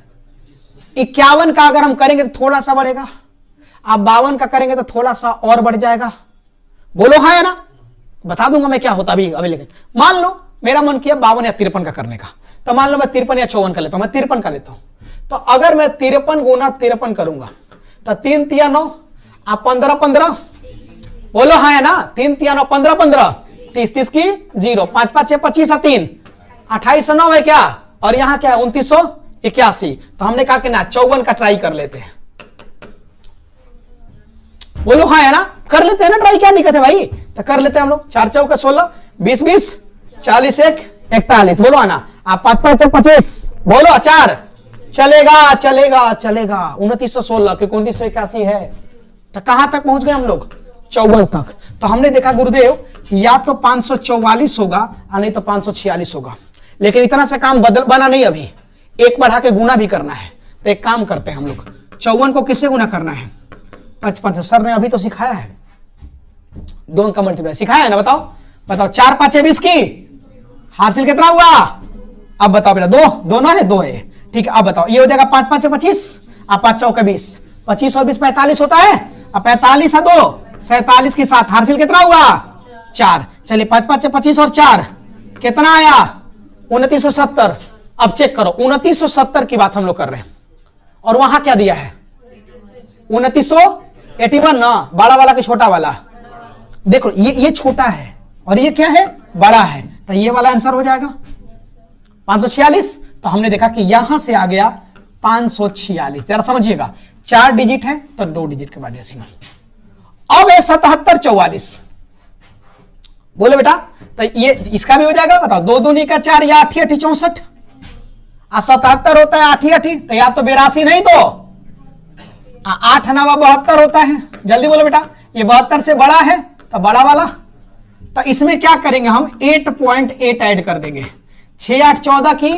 51 का अगर हम करेंगे तो थोड़ा सा बढ़ेगा, आप 52 का करेंगे तो थोड़ा सा और बढ़ जाएगा। बोलो हाँ या ना, बता दूंगा मैं क्या होता अभी। लेकिन मान लो मेरा मन किया 52 या 53 का करने का, तो मान लो मैं 53 या 54 का लेता हूं, मैं 53 का लेता हूं। तो अगर मैं 53 गुना 53 करूंगा तो 3 तिया 9, आप 15 15, बोलो हाँ है ना, 3 तिया 9 15 15, 30 30 की 0, 5 5 6 25 और 3 2809 है क्या, और यहां क्या है 2981। तो हमने कहा कि ना 54 का ट्राई कर लेते हैं। बोलो हाँ है ना, कर लेते हैं ना ट्राई, क्या दिक्कत है भाई। तो कर लेते हैं हम लोग, 4 चौका 16, 20 20, 40 1 41। बोलो है ना, आप 5 5 25 बोलो 4 चलेगा चलेगा चलेगा 2916 क्योंकि 2981 है। तो कहां तक पहुंच गए हम लोग 54 तक। तो हमने देखा गुरुदेव या तो 544 होगा या नहीं तो 546 होगा, लेकिन इतना सा काम बना नहीं, अभी एक बढ़ा के गुना भी करना है। तो एक काम करते हैं हम लोग 54 को किससे गुना करना है 55। सर ने अभी तो सिखाया है 2 अंक का मल्टीप्लाई सिखाया है ना, बताओ बताओ 4 5 20 की हासिल कितना हुआ। अब बताओ बेटा 2 दोनों है 2 है, ठीक है। अब बताओ ये हो जाएगा 5 5 25 अब 5 चौके 20 25 और 20 45 होता है। अब 45 है 2 47 के साथ हासिल कितना हुआ 4। चलिए 5 5 25 और 4 कितना आया 2970। अब चेक करो 2970 की बात हम लोग कर रहे हैं और वहां क्या दिया है 2981 ना, बड़ा वाला कि छोटा वाला। देखो ये छोटा है और ये क्या है बड़ा है, तो ये वाला आंसर हो जाएगा 546। तो हमने देखा कि यहां से आ गया 546। जरा समझिएगा 4 डिजिट है तो 2 डिजिट के बाद डेसिमल। अब है 77 44 बोले बेटा, तो ये इसका भी हो जाएगा बताओ 2 दूनी का 4 या 8 8 64 77 होता है 8 8 तो या तो 82 नहीं तो 8 9 72 होता है। जल्दी बोलो बेटा, ये 72 से बड़ा है तो बड़ा वाला। तो इसमें क्या करेंगे हम 8.8 ऐड कर देंगे 6 8 14 की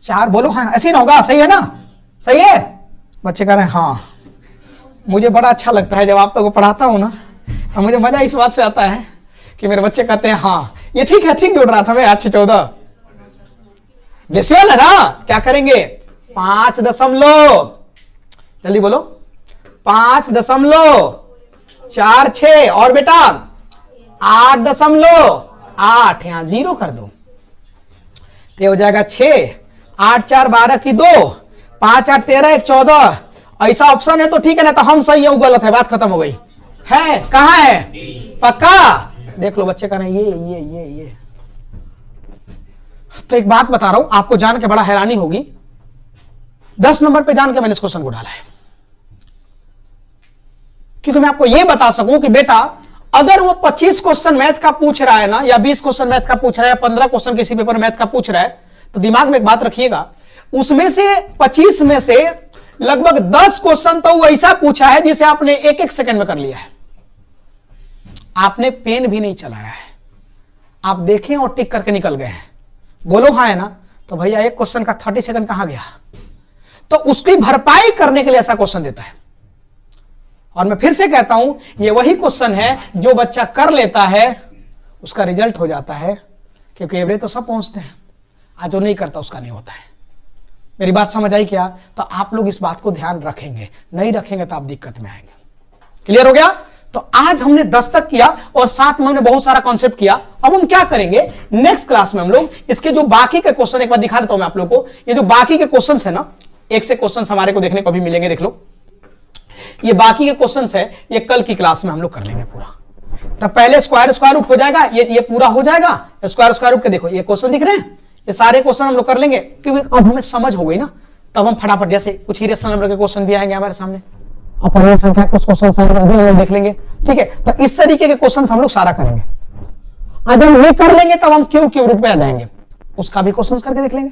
4 बोलो हाँ ऐसे ही ना होगा, सही है ना, सही है। बच्चे कह रहे हैं हाँ। मुझे बड़ा अच्छा लगता है जब आप लोगों को पढ़ाता हूं ना, तो मुझे मजा इस बात से आता है कि मेरे बच्चे कहते हैं हाँ ये ठीक है, ठीक जुड़ रहा था मैं 8 से 14 डेसिमल है ना। क्या करेंगे 5 दशमलव जल्दी बोलो 5.46 और बेटा 8.8 यहां 0 कर दो तो हो जाएगा 6 8 4 12 की 2 5 8 13 1 14। ऐसा ऑप्शन है तो ठीक है ना, तो हम सही है वो गलत है, बात खत्म हो गई है। कहां है पक्का देख लो बच्चे का नहीं ये। तो एक बात बता रहा हूं आपको जान के बड़ा हैरानी होगी, 10 नंबर पे जान के मैंने इस क्वेश्चन को डाला है क्योंकि मैं आपको यह बता सकूं कि बेटा अगर वो 25 क्वेश्चन मैथ का पूछ रहा है ना, या 20 क्वेश्चन मैथ का पूछ रहा है, या 15 क्वेश्चन किसी पेपर मैथ का पूछ रहा है, तो दिमाग में एक बात रखिएगा उसमें से 25 में से लगभग 10 क्वेश्चन तो वो ऐसा पूछा है जिसे आपने 1 सेकंड में कर लिया है। आपने पेन भी नहीं चलाया है, आप देखें और टिक करके निकल गए हैं। बोलो हाँ है ना, तो भैया एक क्वेश्चन का 30 सेकंड कहां गया। तो उसकी भरपाई करने के लिए ऐसा क्वेश्चन देता है। और मैं फिर से कहता हूं ये वही क्वेश्चन है जो बच्चा कर लेता है उसका रिजल्ट हो जाता है, क्योंकि एवरेज तो सब पहुंचते हैं, आज जो नहीं करता उसका नहीं होता है। मेरी बात समझ आई क्या? तो आप लोग इस बात को ध्यान रखेंगे, नहीं रखेंगे तो आप दिक्कत में आएंगे। क्लियर हो गया? तो आज हमने 10 तक किया और साथ में हमने बहुत सारा कॉन्सेप्ट किया। अब हम क्या करेंगे नेक्स्ट क्लास में हम लोग इसके जो बाकी के क्वेश्चन एक बार दिखा देता हूं मैं आप लोग को। ये जो बाकी के क्वेश्चन है ना, एक से क्वेश्चन हमारे को देखने को भी मिलेंगे, देख लो ये बाकी के क्वेश्चंस है, ये कल की क्लास में हम लोग कर लेंगे पूरा। तो पहले स्क्वायर रूट हो जाएगा, ये पूरा हो जाएगा। स्क्वायर रूट के देखो ये क्वेश्चन दिख रहे हैं, ये सारे क्वेश्चन हम लोग कर लेंगे क्योंकि अब हमें समझ हो गई ना। तब हम फटाफट जैसे कुछ इरेशनल नंबर के क्वेश्चन भी आएंगे हमारे सामने, अपनी संख्या कुछ क्वेश्चन हम देख लेंगे, ठीक है। तो इस तरीके के क्वेश्चन हम लोग सारा करेंगे। आज हम ये कर लेंगे तब हम क्यों रूट पे आ जाएंगे, उसका भी क्वेश्चन करके देख लेंगे।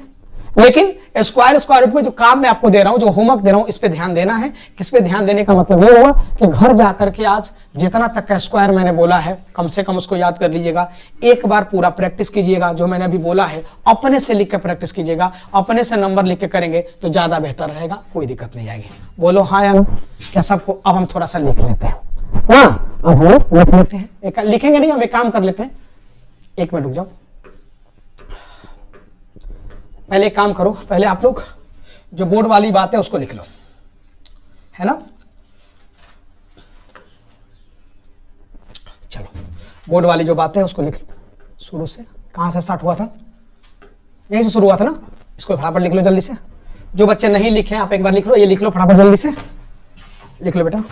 लेकिन स्क्वायर रूट में जो काम मैं आपको दे रहा हूं, जो होमवर्क दे रहा हूं, इस पे ध्यान देना है। किस पे ध्यान देने का मतलब ये होगा कि घर जाकर के आज जितना तक का स्क्वायर मैंने बोला है कम से कम उसको याद कर लीजिएगा। एक बार पूरा प्रैक्टिस कीजिएगा, जो मैंने अभी बोला है अपने से लिख के प्रैक्टिस कीजिएगा। अपने से नंबर लिख के करेंगे तो ज्यादा बेहतर रहेगा, कोई दिक्कत नहीं आएगी। बोलो हाँ या ना? क्या सबको? अब हम थोड़ा सा लिख लेते हैं ना, अब हम लिख लेते हैं। लिखेंगे नहीं, हम एक काम कर लेते हैं, 1 मिनट रुक जाओ। पहले एक काम करो, पहले आप लोग जो बोर्ड वाली बात है उसको लिख लो, है ना। चलो बोर्ड वाली जो बात है उसको लिख लो शुरू से। कहां से स्टार्ट हुआ था? यहीं से शुरू हुआ था ना। इसको फटाफट लिख लो जल्दी से। जो बच्चे नहीं लिखे आप एक बार लिख लो, ये लिख लो फटाफट जल्दी से लिख लो बेटा।